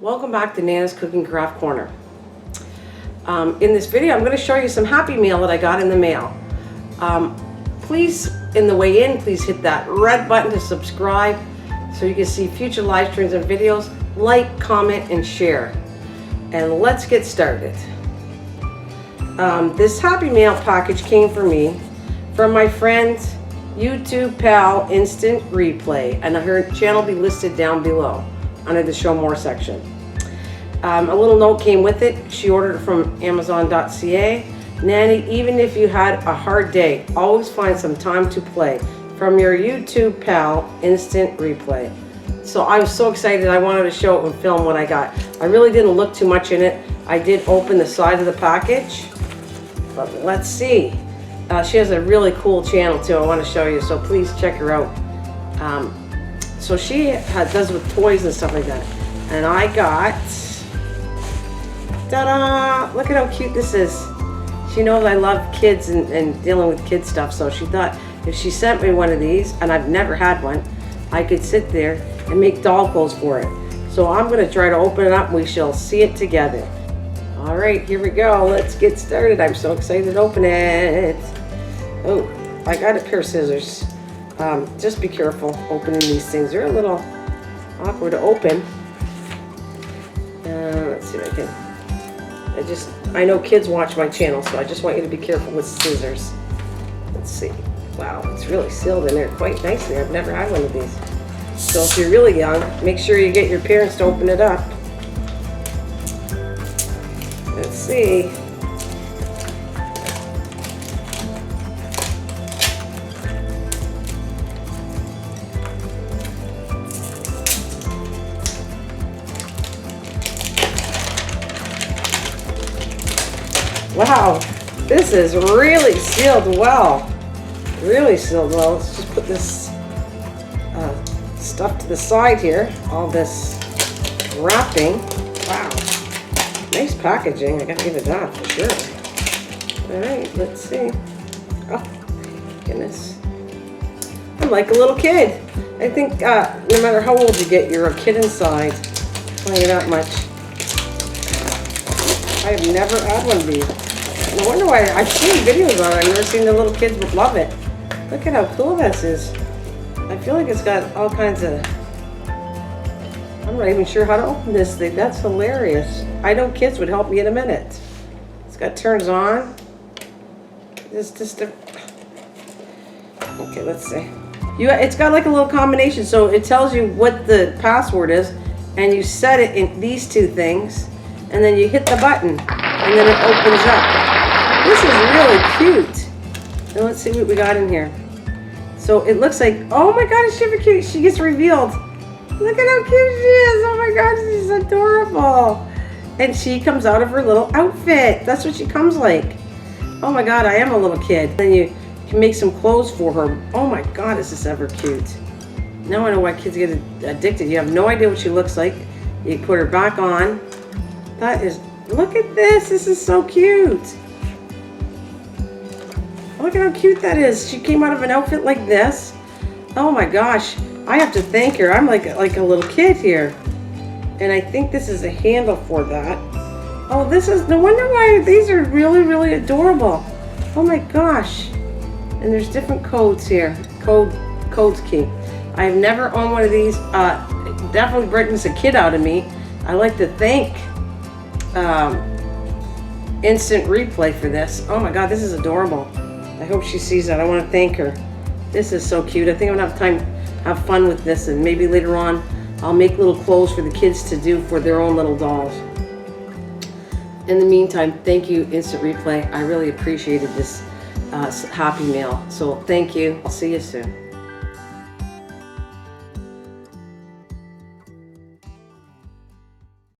Welcome back to Nana's Cooking Craft Corner. In this video, I'm going to show you some Happy Mail that I got in the mail. Please, in the way in, please hit that red button to subscribe so you can see future live streams and videos. Like, comment, and share. And let's get started. This Happy Mail package came for me from my friend, YouTube pal Instant Replay, and her channel will be listed down below under the Show More section. A little note came with it. She ordered it from Amazon.ca. Nanny, even if you had a hard day, always find some time to play. From your YouTube pal, Instant Replay. So I was so excited. I wanted to show it and film what I got. I really didn't look too much in it. I did open the side of the package, but let's see. She has a really cool channel too. I want to show you, so please check her out. So she does with toys and stuff like that. And I got, ta-da! Look at how cute this is. She knows I love kids and dealing with kid stuff, so she thought if she sent me one of these, and I've never had one, I could sit there and make doll clothes for it. So I'm going to try to open it up and we shall see it together. All right, here we go. Let's get started. I'm so excited to open it. Oh, I got a pair of scissors. Just be careful opening these things. They're a little awkward to open. Let's see if I can. I know kids watch my channel, so I just want you to be careful with scissors. Let's see. Wow, it's really sealed in there quite nicely. I've never had one of these. So if you're really young, make sure you get your parents to open it up. Let's see. Wow, this is really sealed well. Really sealed well. Let's just put this stuff to the side here. All this wrapping. Wow. Nice packaging. I gotta give it that for sure. Alright, let's see. Oh, goodness. I'm like a little kid. I think no matter how old you get, you're a kid inside. Playing it that much. I have never had one of these. No wonder why I've seen videos on it. I've never seen the little kids would love it. Look at how cool this is. I feel like it's got all kinds of... I'm not even sure how to open this thing. That's hilarious. I know kids would help me in a minute. It's got turns on. Okay, let's see. It's got like a little combination, so it tells you what the password is, and you set it in these two things, and then you hit the button, and then it opens up. This is really cute. And let's see what we got in here. So it looks like, oh my god, it's super cute. She gets revealed. Look at how cute she is. Oh my god, she's adorable. And she comes out of her little outfit. That's what she comes like. Oh my god, I am a little kid. Then you can make some clothes for her. Oh my god, is this ever cute. Now I know why kids get addicted. You have no idea what she looks like. You put her back on. That is, look at this. This is so cute. Look at how cute that is. She came out of an outfit like this. Oh my gosh. I have to thank her. I'm like a little kid here. And I think this is a handle for that. Oh, this is, no wonder why these are really, really adorable. Oh my gosh. And there's different codes here. Codes key. I've never owned one of these. It definitely brightens a kid out of me. I like to thank Instant Replay for this. Oh my god, this is adorable. I hope she sees that. I want to thank her. This is so cute. I think I'm going to have time to have fun with this, and maybe later on I'll make little clothes for the kids to do for their own little dolls. In the meantime, thank you, Instant Replay. I really appreciated this Happy Mail. So thank you. I'll see you soon.